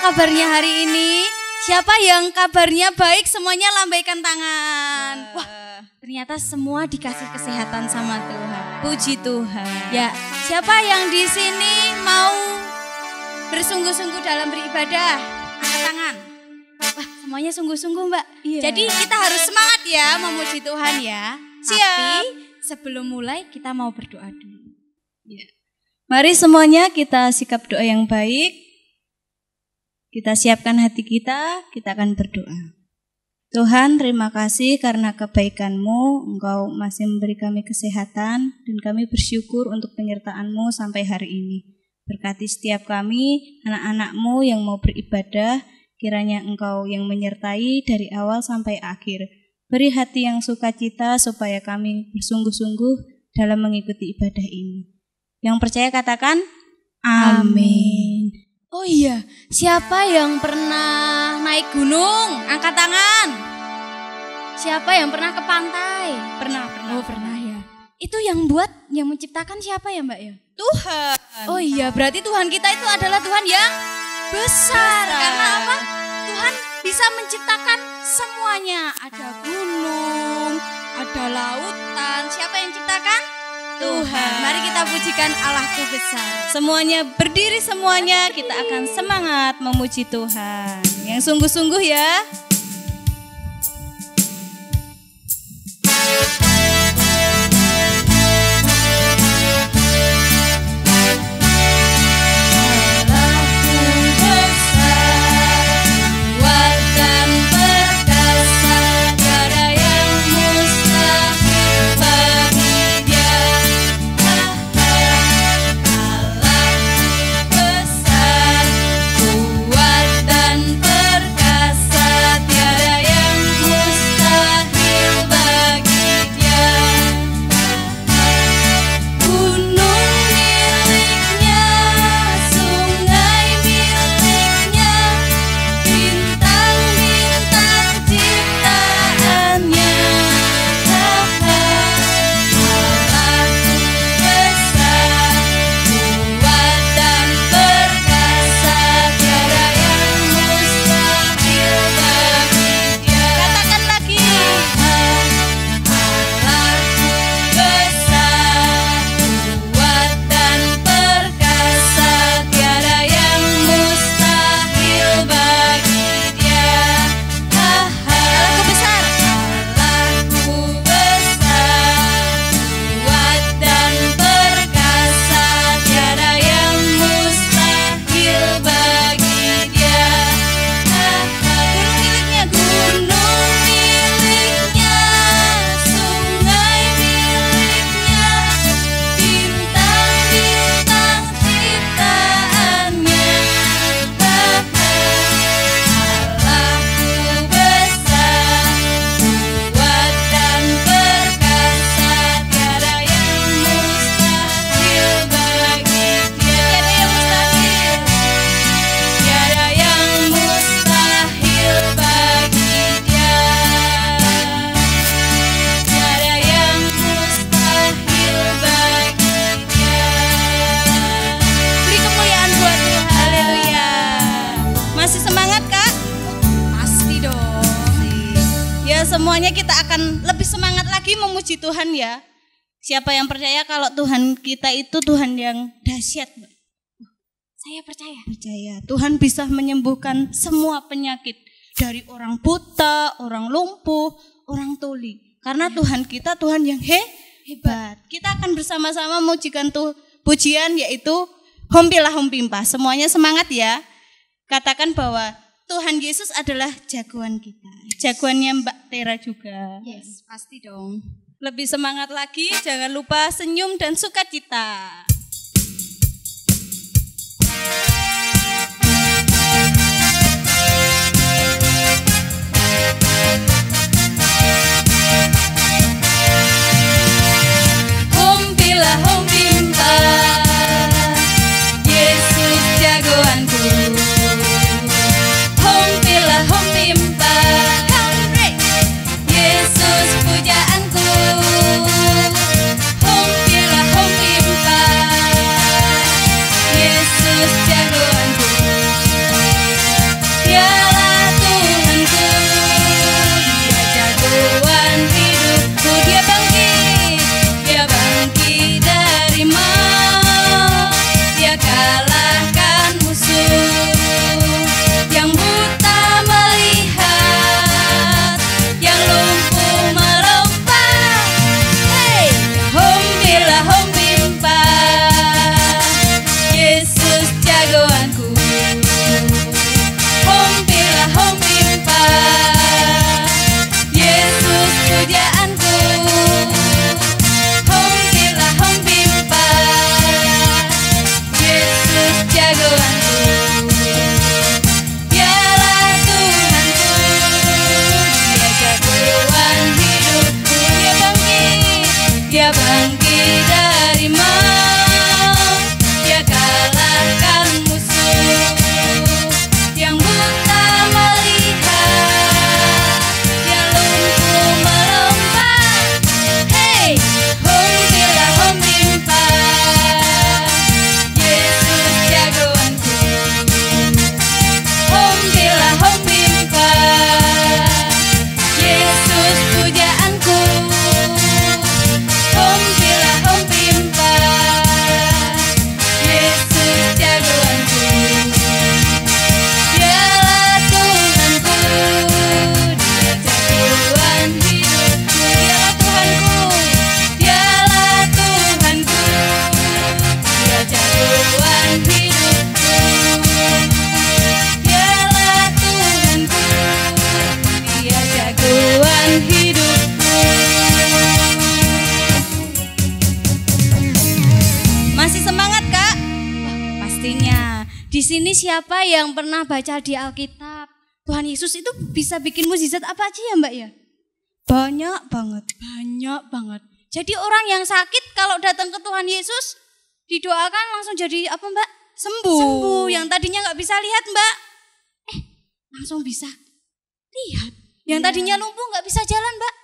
kabarnya hari ini? Siapa yang kabarnya baik semuanya lambaikan tangan. Wah, ternyata semua dikasih kesehatan sama Tuhan. Puji Tuhan. Ya, siapa yang di sini mau bersungguh-sungguh dalam beribadah? Angkat tangan. Wah, semuanya sungguh-sungguh, Mbak. Iya. Jadi kita harus semangat ya memuji Tuhan ya. Siap. Tapi sebelum mulai kita mau berdoa dulu. Ya. Mari semuanya kita sikap doa yang baik. Kita siapkan hati kita akan berdoa. Tuhan, terima kasih karena kebaikan-Mu, Engkau masih memberi kami kesehatan, dan kami bersyukur untuk penyertaan-Mu sampai hari ini. Berkati setiap kami, anak-anak-Mu yang mau beribadah, kiranya Engkau yang menyertai dari awal sampai akhir. Beri hati yang sukacita supaya kami bersungguh-sungguh dalam mengikuti ibadah ini. Yang percaya katakan, amin. Oh iya, siapa yang pernah naik gunung? Angkat tangan. Siapa yang pernah ke pantai? Pernah. Oh pernah ya. Itu yang menciptakan siapa ya Mbak ya? Tuhan. Oh iya, berarti Tuhan kita itu adalah Tuhan yang besar. Karena apa? Tuhan bisa menciptakan semuanya. Ada gunung, ada lautan. Siapa yang ciptakan? Tuhan. Mari kita pujikan Allahku besar. Semuanya berdiri semuanya, kita akan semangat memuji Tuhan. Yang sungguh-sungguh ya. Semuanya kita akan lebih semangat lagi memuji Tuhan ya. Siapa yang percaya kalau Tuhan kita itu Tuhan yang dahsyat? Saya percaya. Percaya. Tuhan bisa menyembuhkan semua penyakit. Dari orang buta, orang lumpuh, orang tuli. Karena Tuhan kita Tuhan yang hebat. Kita akan bersama-sama memujikan pujian yaitu Hompilah Hompimpah. Semuanya semangat ya. Katakan bahwa Tuhan Yesus adalah jagoan kita. Jagoannya Mbak Tera juga. Yes, pasti dong. Lebih semangat lagi, jangan lupa senyum dan sukacita. Hompilah hompimpah, Yesus jagoanku. Hompilah hompimpah, Yesus pujaanku. Hompilah hompimpah, sini siapa yang pernah baca di Alkitab? Tuhan Yesus itu bisa bikin mukjizat apa aja ya Mbak ya? Banyak banget. Banyak banget. Jadi orang yang sakit kalau datang ke Tuhan Yesus didoakan langsung jadi apa Mbak? Sembuh. Yang tadinya nggak bisa lihat Mbak, langsung bisa lihat. Yang tadinya lumpuh nggak bisa jalan Mbak,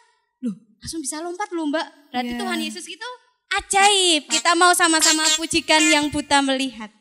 loh langsung bisa lompat loh Mbak. Berarti Tuhan Yesus itu ajaib. Kita mau sama-sama pujikan yang buta melihat.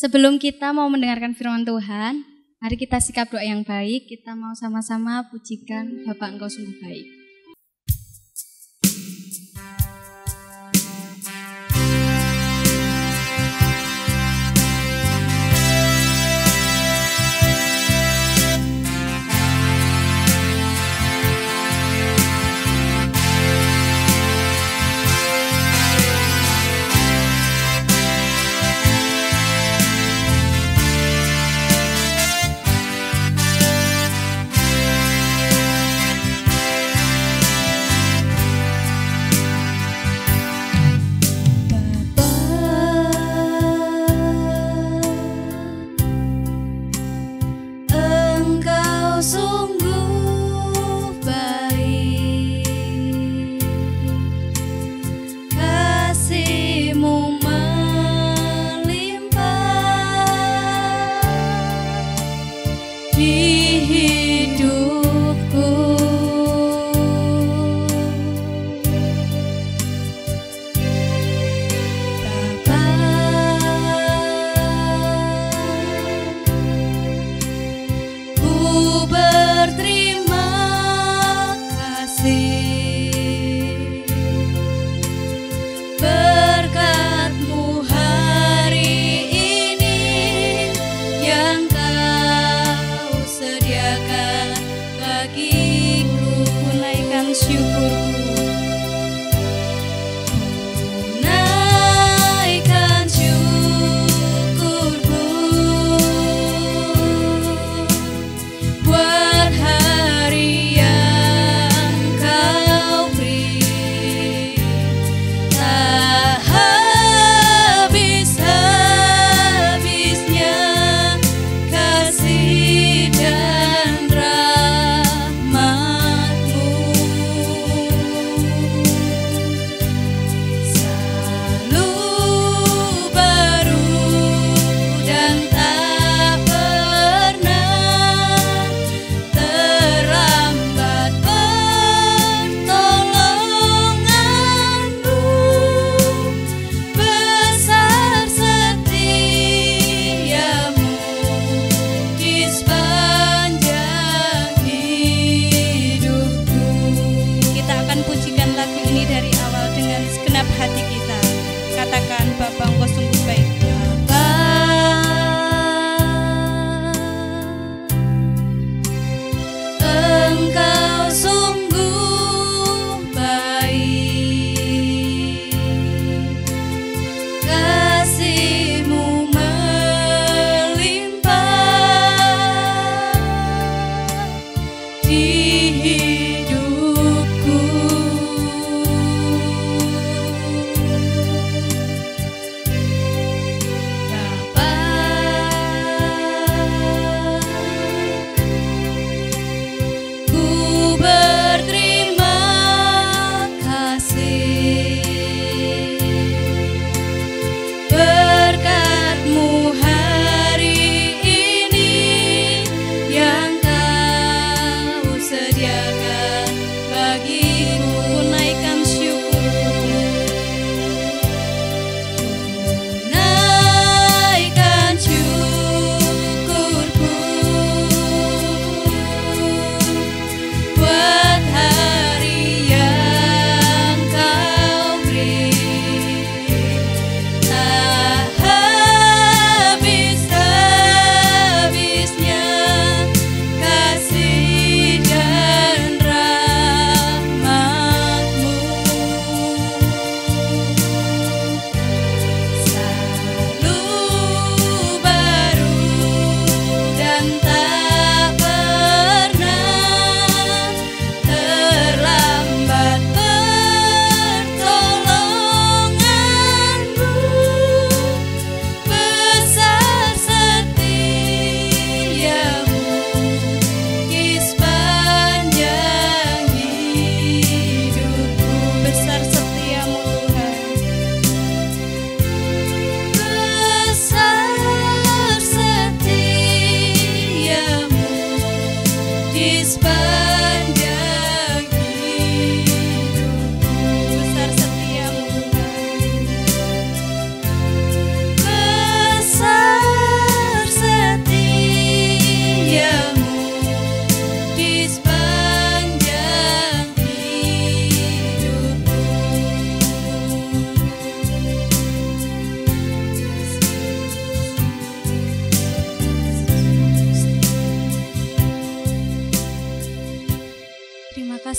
Sebelum kita mau mendengarkan firman Tuhan, mari kita sikap doa yang baik. Kita mau sama-sama pujikan Bapa Engkau sungguh baik.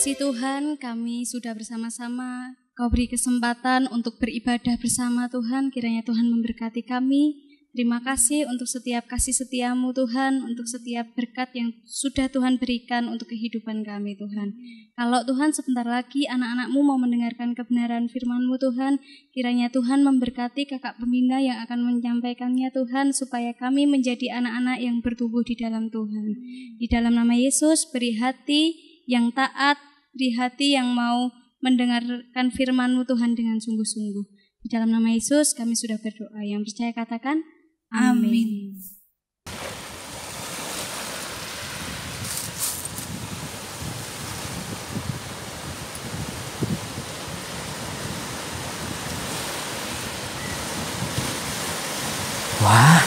kasih Tuhan, kami sudah bersama-sama. Kau beri kesempatan untuk beribadah bersama Tuhan. Kiranya Tuhan memberkati kami. Terima kasih untuk setiap kasih setiamu Tuhan, untuk setiap berkat yang sudah Tuhan berikan untuk kehidupan kami Tuhan. Kalau Tuhan sebentar lagi anak-anak-Mu mau mendengarkan kebenaran firman-Mu Tuhan, kiranya Tuhan memberkati kakak pembina yang akan menyampaikannya Tuhan, supaya kami menjadi anak-anak yang bertumbuh di dalam Tuhan. Di dalam nama Yesus, beri hati yang taat, beri hati yang mau mendengarkan firman-Mu Tuhan dengan sungguh-sungguh. Di dalam nama Yesus kami sudah berdoa. Yang percaya katakan amin. Wah,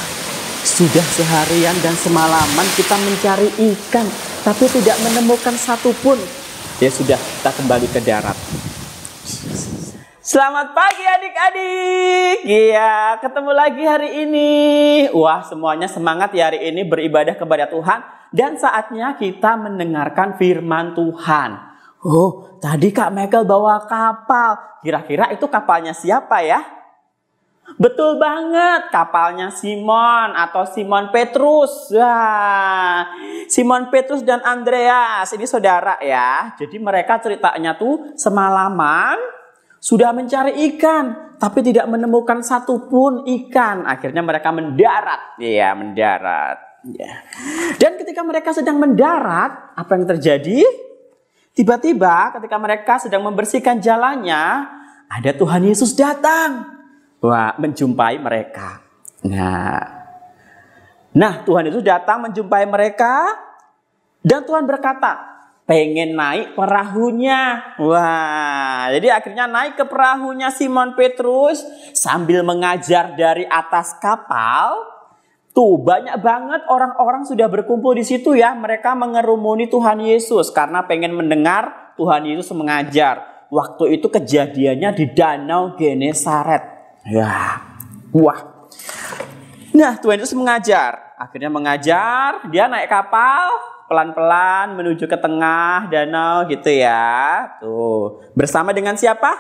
sudah seharian dan semalaman kita mencari ikan, tapi tidak menemukan satupun. Ya sudah, kita kembali ke darat. Selamat pagi adik-adik. Iya, ketemu lagi hari ini. Wah, semuanya semangat ya hari ini beribadah kepada Tuhan. Dan saatnya kita mendengarkan firman Tuhan. Oh, tadi Kak Michael bawa kapal. Kira-kira itu kapalnya siapa ya? Betul banget, kapalnya Simon atau Simon Petrus. Wah, Simon Petrus dan Andreas, ini saudara ya. Jadi mereka ceritanya tuh semalaman sudah mencari ikan, tapi tidak menemukan satupun ikan. Akhirnya mereka mendarat. Ya, mendarat. Ya. Dan ketika mereka sedang mendarat, apa yang terjadi? Tiba-tiba ketika mereka sedang membersihkan jalannya, ada Tuhan Yesus datang. Wah, menjumpai mereka. Nah, Tuhan Yesus datang menjumpai mereka. Dan Tuhan berkata, pengen naik perahunya. Wah, jadi akhirnya naik ke perahunya Simon Petrus sambil mengajar dari atas kapal. Tuh, banyak banget orang-orang sudah berkumpul di situ ya. Mereka mengerumuni Tuhan Yesus karena pengen mendengar Tuhan Yesus mengajar. Waktu itu kejadiannya di Danau Genesaret. Ya, wah. Nah, Tuhan Yesus mengajar. Akhirnya mengajar, dia naik kapal pelan-pelan menuju ke tengah danau gitu ya. Tuh, bersama dengan siapa?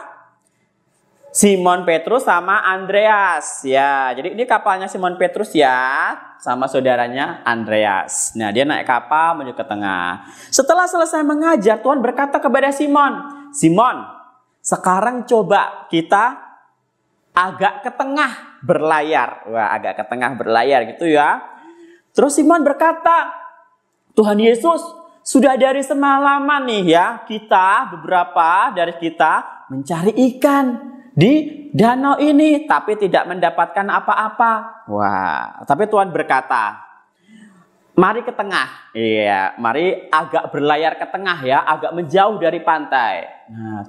Simon Petrus sama Andreas. Ya, jadi ini kapalnya Simon Petrus ya, sama saudaranya Andreas. Nah, dia naik kapal menuju ke tengah. Setelah selesai mengajar, Tuhan berkata kepada Simon, "Simon, sekarang coba kita agak ke tengah berlayar." Wah, agak ke tengah berlayar gitu ya. Terus Simon berkata, "Tuhan Yesus, sudah dari semalaman nih ya, beberapa dari kita mencari ikan di danau ini, tapi tidak mendapatkan apa-apa." Wah, tapi Tuhan berkata, "Mari ke tengah." Iya, mari agak berlayar ke tengah ya, agak menjauh dari pantai. Nah,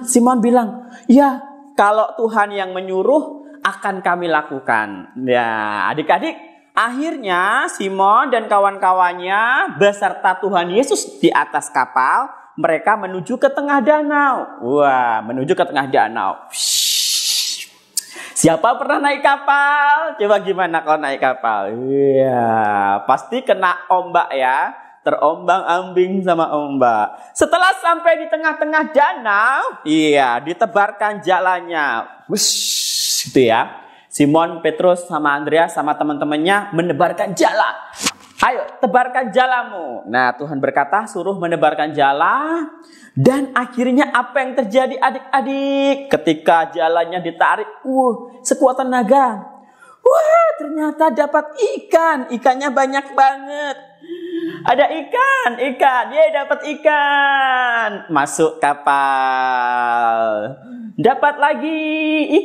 Simon bilang, "Ya, kalau Tuhan yang menyuruh akan kami lakukan." Ya, adik-adik, akhirnya Simon dan kawan-kawannya beserta Tuhan Yesus di atas kapal, mereka menuju ke tengah danau. Wah, menuju ke tengah danau. Siapa pernah naik kapal? Coba gimana kalau naik kapal? Iya, pasti kena ombak ya. Terombang-ambing sama ombak. Setelah sampai di tengah-tengah danau, iya, ditebarkan jalannya. Wush, gitu ya. Simon Petrus sama Andreas sama teman-temannya menebarkan jala. Ayo, tebarkan jalamu. Nah, Tuhan berkata suruh menebarkan jala. Dan akhirnya apa yang terjadi adik-adik? Ketika jalannya ditarik, sekuat tenaga. Wah, ternyata dapat ikan. Ikannya banyak banget. Ada ikan, dapat ikan. Masuk kapal. Dapat lagi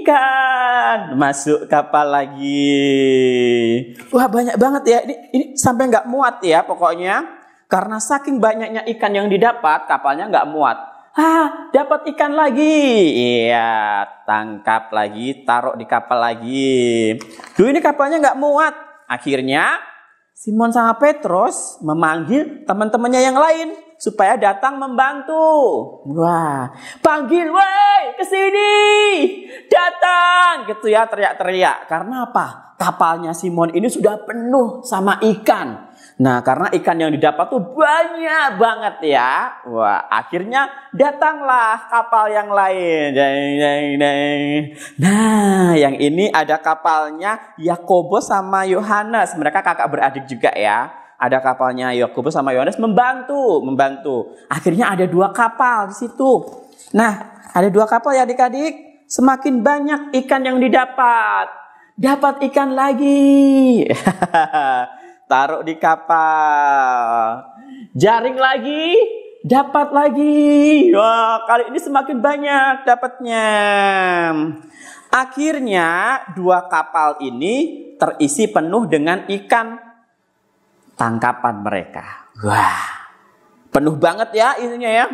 ikan. Masuk kapal lagi. Wah, banyak banget ya. Ini sampai nggak muat ya pokoknya. Karena saking banyaknya ikan yang didapat, kapalnya nggak muat. Dapat ikan lagi. Iya, tangkap lagi, taruh di kapal lagi. Duh, ini kapalnya nggak muat. Akhirnya Simon sama Petrus memanggil teman-temannya yang lain supaya datang membantu. Wah, panggil, "Woi, kesini, datang!" Gitu ya, teriak-teriak. Karena apa? Kapalnya Simon ini sudah penuh sama ikan. Nah, karena ikan yang didapat tuh banyak banget ya. Wah, akhirnya datanglah kapal yang lain. Nah, yang ini ada kapalnya Yakobus sama Yohanes. Mereka kakak beradik juga ya. Ada kapalnya Yakobus sama Yohanes membantu. Akhirnya ada 2 kapal di situ. Nah, ada 2 kapal ya adik-adik. Semakin banyak ikan yang didapat. Dapat ikan lagi. Taruh di kapal. Jaring lagi, dapat lagi. Wah, kali ini semakin banyak dapatnya. Akhirnya 2 kapal ini terisi penuh dengan ikan tangkapan mereka. Wah, penuh banget ya isinya ya.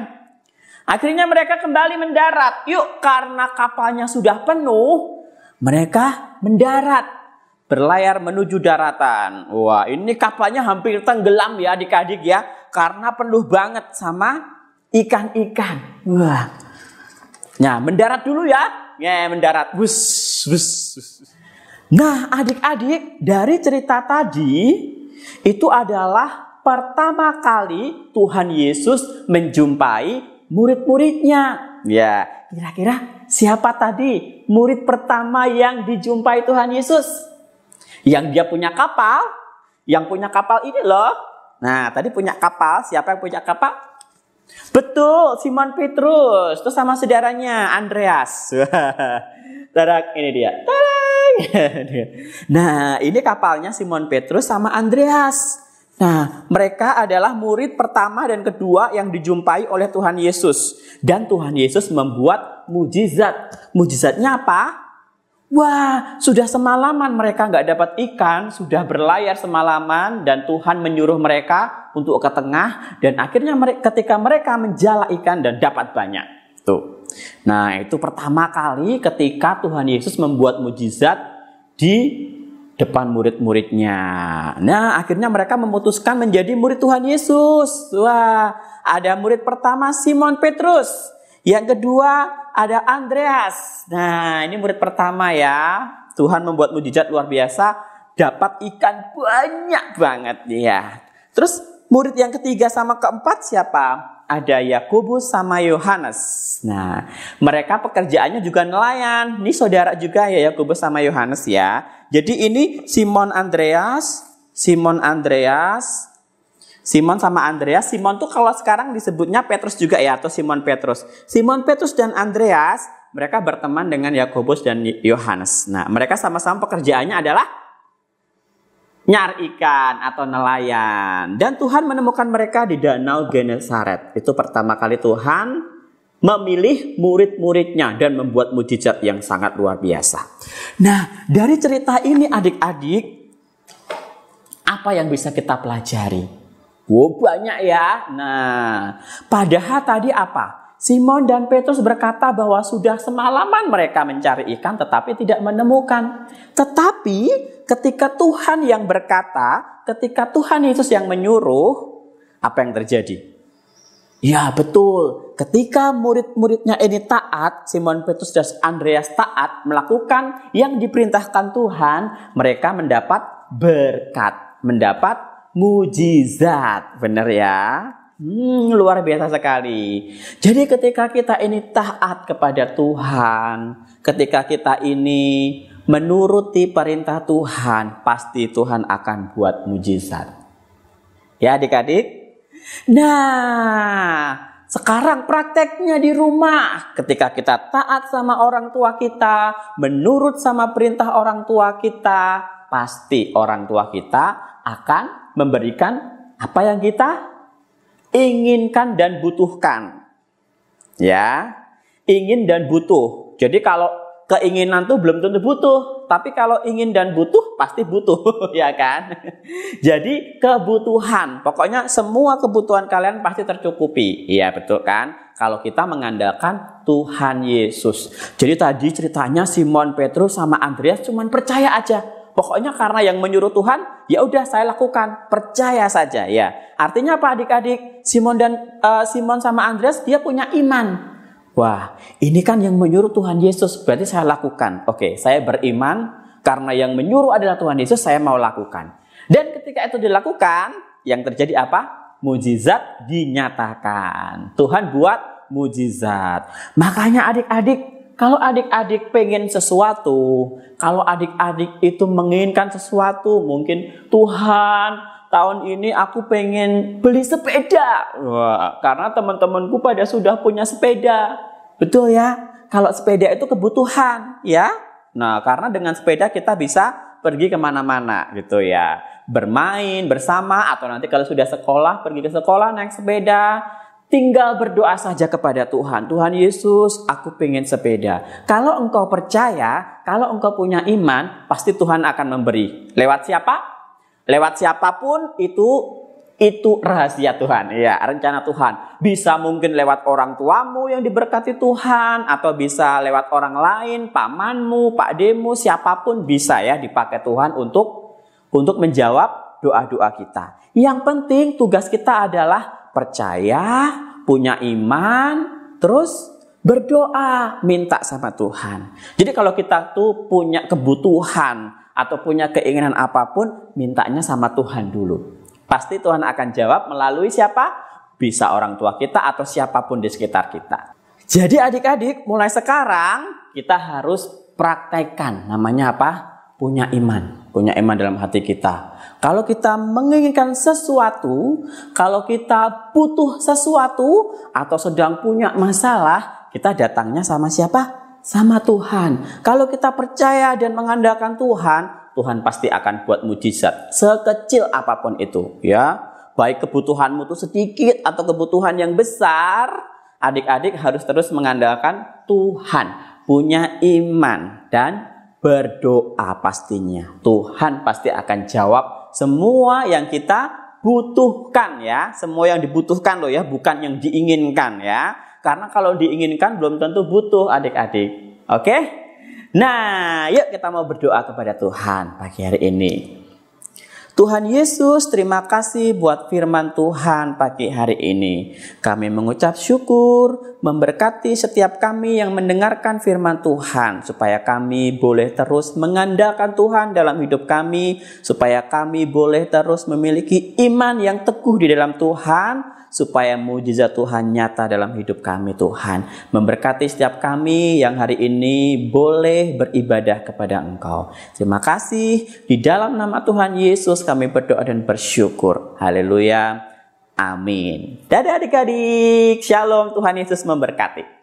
Akhirnya mereka kembali mendarat. Yuk, karena kapalnya sudah penuh, mereka mendarat. Berlayar menuju daratan. Wah, ini kapalnya hampir tenggelam ya adik-adik ya. Karena penuh banget sama ikan-ikan. Wah. Nah, mendarat dulu ya. Ya, mendarat. Bus. Nah, adik-adik, dari cerita tadi, itu adalah pertama kali Tuhan Yesus menjumpai murid-muridnya. Ya, kira-kira siapa tadi murid pertama yang dijumpai Tuhan Yesus? Yang dia punya kapal, yang punya kapal ini loh. Nah, tadi punya kapal, siapa yang punya kapal? Betul, Simon Petrus. Terus sama saudaranya, Andreas. Tadak, ini dia. Nah, ini kapalnya Simon Petrus sama Andreas. Nah, mereka adalah murid pertama dan kedua yang dijumpai oleh Tuhan Yesus. Dan Tuhan Yesus membuat mujizat. Mujizatnya apa? Wah, sudah semalaman mereka nggak dapat ikan, sudah berlayar semalaman dan Tuhan menyuruh mereka untuk ke tengah dan akhirnya ketika mereka menjala ikan dan dapat banyak. Tuh. Nah, itu pertama kali ketika Tuhan Yesus membuat mujizat di depan murid-muridnya. Nah, akhirnya mereka memutuskan menjadi murid Tuhan Yesus. Wah, ada murid pertama Simon Petrus. Yang kedua ada Andreas. Nah, ini murid pertama ya. Tuhan membuat mujizat luar biasa. Dapat ikan banyak banget ya. Terus murid yang ketiga sama keempat siapa? Ada Yakobus sama Yohanes. Nah, mereka pekerjaannya juga nelayan. Ini saudara juga ya Yakobus sama Yohanes ya. Jadi ini Simon sama Andreas. Simon tuh kalau sekarang disebutnya Petrus juga ya, atau Simon Petrus. Simon Petrus dan Andreas, mereka berteman dengan Yakobus dan Yohanes. Nah, mereka sama-sama pekerjaannya adalah nyari ikan atau nelayan. Dan Tuhan menemukan mereka di Danau Genesaret. Itu pertama kali Tuhan memilih murid-muridnya dan membuat mujizat yang sangat luar biasa. Nah, dari cerita ini adik-adik, apa yang bisa kita pelajari? Wow, banyak ya. Nah, padahal tadi apa? Simon dan Petrus berkata bahwa sudah semalaman mereka mencari ikan tetapi tidak menemukan. Tetapi ketika Tuhan yang berkata, ketika Tuhan Yesus yang menyuruh, apa yang terjadi? Ya betul, ketika murid-muridnya ini taat, Simon Petrus dan Andreas taat melakukan yang diperintahkan Tuhan, mereka mendapat berkat, mendapat mujizat, benar ya? Luar biasa sekali. Jadi ketika kita ini taat kepada Tuhan, ketika kita ini menuruti perintah Tuhan, pasti Tuhan akan buat mujizat. Ya adik-adik? Nah, sekarang prakteknya di rumah. Ketika kita taat sama orang tua kita, menurut sama perintah orang tua kita, pasti orang tua kita akan memberikan apa yang kita inginkan dan butuhkan. Ya, ingin dan butuh. Jadi kalau keinginan tuh belum tentu butuh, tapi kalau ingin dan butuh pasti butuh, ya kan? Jadi kebutuhan, pokoknya semua kebutuhan kalian pasti tercukupi. Iya, betul kan? Kalau kita mengandalkan Tuhan Yesus. Jadi tadi ceritanya Simon Petrus sama Andreas cuman percaya aja. Pokoknya karena yang menyuruh Tuhan, ya udah saya lakukan, percaya saja ya. Artinya apa adik-adik? Simon sama Andreas dia punya iman. Wah, ini kan yang menyuruh Tuhan Yesus, berarti saya lakukan. Oke, saya beriman karena yang menyuruh adalah Tuhan Yesus, saya mau lakukan. Dan ketika itu dilakukan, yang terjadi apa? Mujizat dinyatakan. Tuhan buat mujizat. Makanya adik-adik, kalau adik-adik pengen sesuatu, kalau adik-adik itu menginginkan sesuatu, mungkin Tuhan, tahun ini aku pengen beli sepeda. Wah, karena teman-temanku pada sudah punya sepeda. Betul ya? Kalau sepeda itu kebutuhan, ya. Nah, karena dengan sepeda kita bisa pergi kemana-mana gitu ya. Bermain bersama, atau nanti kalau sudah sekolah, pergi ke sekolah naik sepeda. Tinggal berdoa saja kepada Tuhan. Tuhan Yesus, aku pengen sepeda. Kalau engkau percaya, kalau engkau punya iman, pasti Tuhan akan memberi. Lewat siapa? Lewat siapapun itu rahasia Tuhan, ya, rencana Tuhan. Bisa mungkin lewat orang tuamu yang diberkati Tuhan, atau bisa lewat orang lain, pamanmu, pakdemu, siapapun bisa ya dipakai Tuhan untuk menjawab doa-doa kita. Yang penting tugas kita adalah percaya, punya iman, terus berdoa, minta sama Tuhan. Jadi kalau kita tuh punya kebutuhan atau punya keinginan apapun, mintanya sama Tuhan dulu. Pasti Tuhan akan jawab melalui siapa? Bisa orang tua kita atau siapapun di sekitar kita. Jadi adik-adik, mulai sekarang kita harus praktekkan. Namanya apa? Punya iman. Punya iman dalam hati kita. Kalau kita menginginkan sesuatu, kalau kita butuh sesuatu, atau sedang punya masalah, kita datangnya sama siapa? Sama Tuhan. Kalau kita percaya dan mengandalkan Tuhan, Tuhan pasti akan buat mujizat sekecil apapun itu, ya. Baik kebutuhanmu itu sedikit atau kebutuhan yang besar, adik-adik harus terus mengandalkan Tuhan, punya iman dan berdoa pastinya. Tuhan pasti akan jawab semua yang kita butuhkan ya, semua yang dibutuhkan loh ya, bukan yang diinginkan ya. Karena kalau diinginkan belum tentu butuh adik-adik. Oke? Nah, yuk kita mau berdoa kepada Tuhan pagi hari ini. Tuhan Yesus, terima kasih buat firman Tuhan pagi hari ini. Kami mengucap syukur, memberkati setiap kami yang mendengarkan firman Tuhan, supaya kami boleh terus mengandalkan Tuhan dalam hidup kami, supaya kami boleh terus memiliki iman yang teguh di dalam Tuhan, supaya mujizat Tuhan nyata dalam hidup kami. Tuhan memberkati setiap kami yang hari ini boleh beribadah kepada Engkau. Terima kasih, di dalam nama Tuhan Yesus kami berdoa dan bersyukur. Haleluya, amin. Dadah adik-adik, shalom, Tuhan Yesus memberkati.